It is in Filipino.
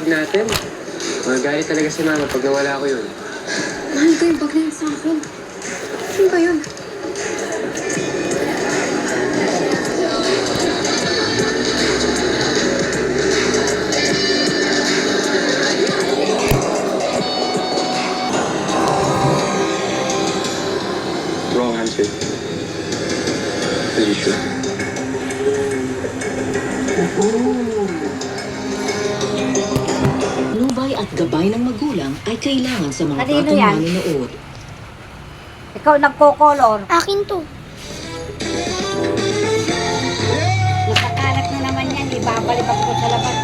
bag natin. Magagalit talaga si mama pag nawala ko yun. Mahal ko yung bag na yun sa akin. Sino ba yun? Wrong answer. Are you sure? Nubay at gabay ng magulang ay kailangan sa mga Kanino batang yan? manonood. Ikaw nagko-color. Akin to. Nakakalat na naman yan. Ibabalik ako sa labas.